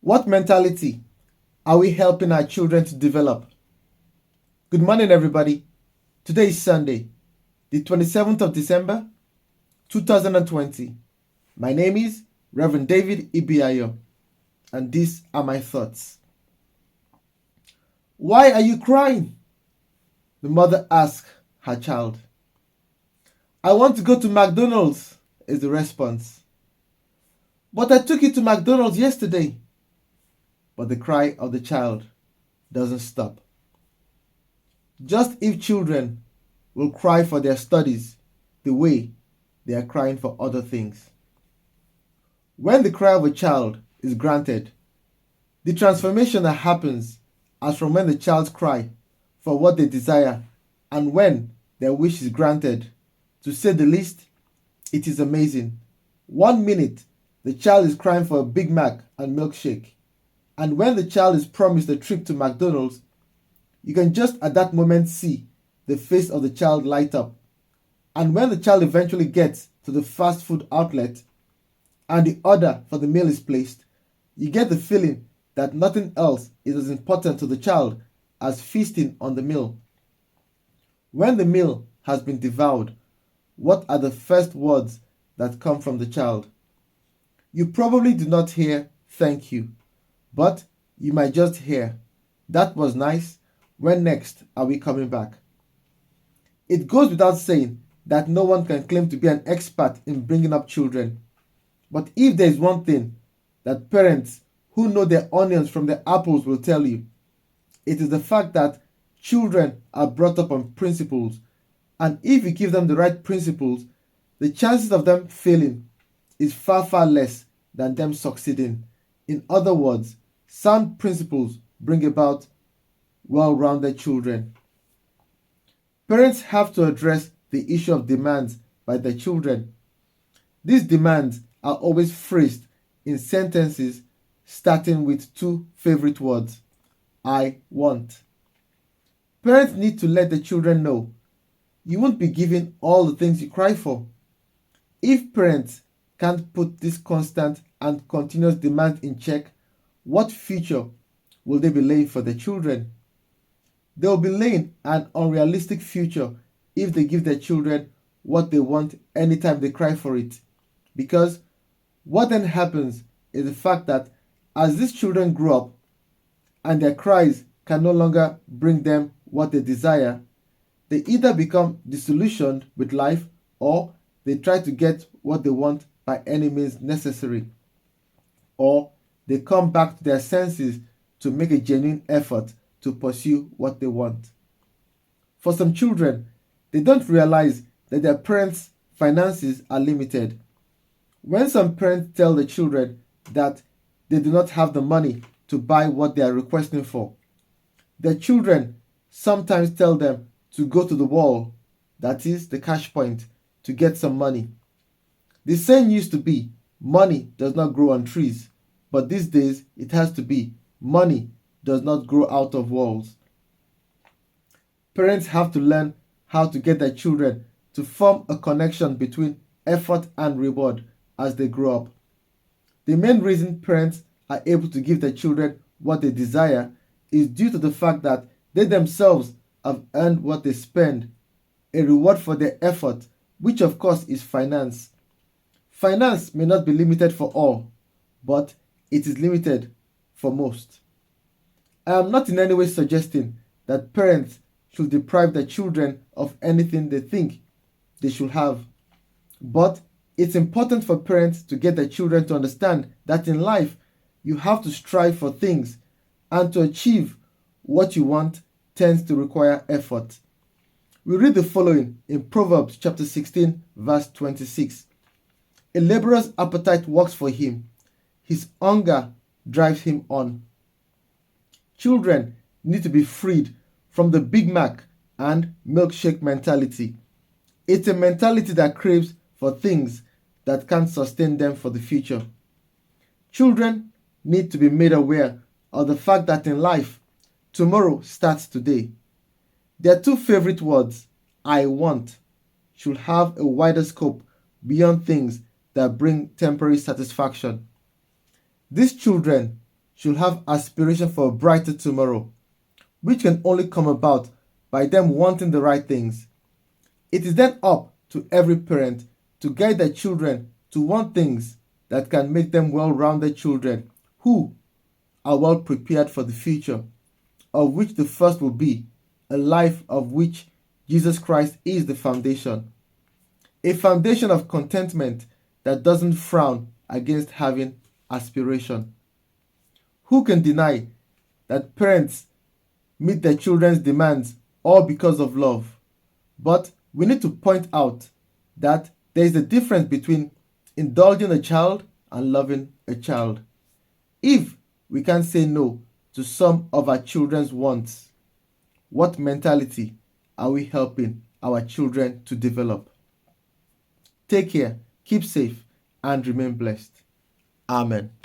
What mentality are we helping our children to develop? Good morning, everybody. Today is Sunday, the 27th of December, 2020. My name is Reverend David Ibiayo, and these are my thoughts. Why are you crying? The mother asked her child. I want to go to McDonald's, is the response. But I took you to McDonald's yesterday. But the cry of the child doesn't stop. Just if children will cry for their studies the way they are crying for other things. When the cry of a child is granted, the transformation that happens as from when the child's cry for what they desire and when their wish is granted, to say the least, it is amazing. 1 minute, the child is crying for a Big Mac and milkshake. And when the child is promised a trip to McDonald's, you can just at that moment see the face of the child light up. And when the child eventually gets to the fast food outlet and the order for the meal is placed, you get the feeling that nothing else is as important to the child as feasting on the meal. When the meal has been devoured, what are the first words that come from the child? You probably do not hear "thank you," but you might just hear, "That was nice. When next are we coming back?" It goes without saying that no one can claim to be an expert in bringing up children. But if there is one thing that parents who know their onions from their apples will tell you, it is the fact that children are brought up on principles, and if you give them the right principles, the chances of them failing is far, far less than them succeeding. In other words, sound principles bring about well-rounded children. Parents have to address the issue of demands by their children. These demands are always phrased in sentences starting with two favorite words: I want. Parents need to let the children know you won't be given all the things you cry for. If parents can't put this constant and continuous demand in check, what future will they be laying for their children? They will be laying an unrealistic future if they give their children what they want anytime they cry for it. Because what then happens is the fact that as these children grow up and their cries can no longer bring them what they desire, they either become disillusioned with life or they try to get what they want by any means necessary, or they come back to their senses to make a genuine effort to pursue what they want. For some children, they don't realize that their parents' finances are limited. When some parents tell the children that they do not have the money to buy what they are requesting for, their children sometimes tell them to go to the wall, that is the cash point, to get some money. The saying used to be, money does not grow on trees, but these days it has to be, money does not grow out of walls. Parents have to learn how to get their children to form a connection between effort and reward as they grow up. The main reason parents are able to give their children what they desire is due to the fact that they themselves have earned what they spend, a reward for their effort, which of course is finance. Finance may not be limited for all, but it is limited for most. I am not in any way suggesting that parents should deprive their children of anything they think they should have. But it's important for parents to get their children to understand that in life, you have to strive for things, and to achieve what you want tends to require effort. We read the following in Proverbs chapter 16, verse 26. A laborer's appetite works for him. His hunger drives him on. Children need to be freed from the Big Mac and milkshake mentality. It's a mentality that craves for things that can't sustain them for the future. Children need to be made aware of the fact that in life, tomorrow starts today. Their two favorite words, I want, should have a wider scope beyond things that bring temporary satisfaction. These children should have aspiration for a brighter tomorrow, which can only come about by them wanting the right things. It is then up to every parent to guide their children to want things that can make them well-rounded children who are well prepared for the future, of which the first will be a life of which Jesus Christ is the foundation. A foundation of contentment that doesn't frown against having aspiration. Who can deny that parents meet their children's demands all because of love? But we need to point out that there is a difference between indulging a child and loving a child. If we can say no to some of our children's wants, what mentality are we helping our children to develop? Take care, keep safe, and remain blessed. Amen.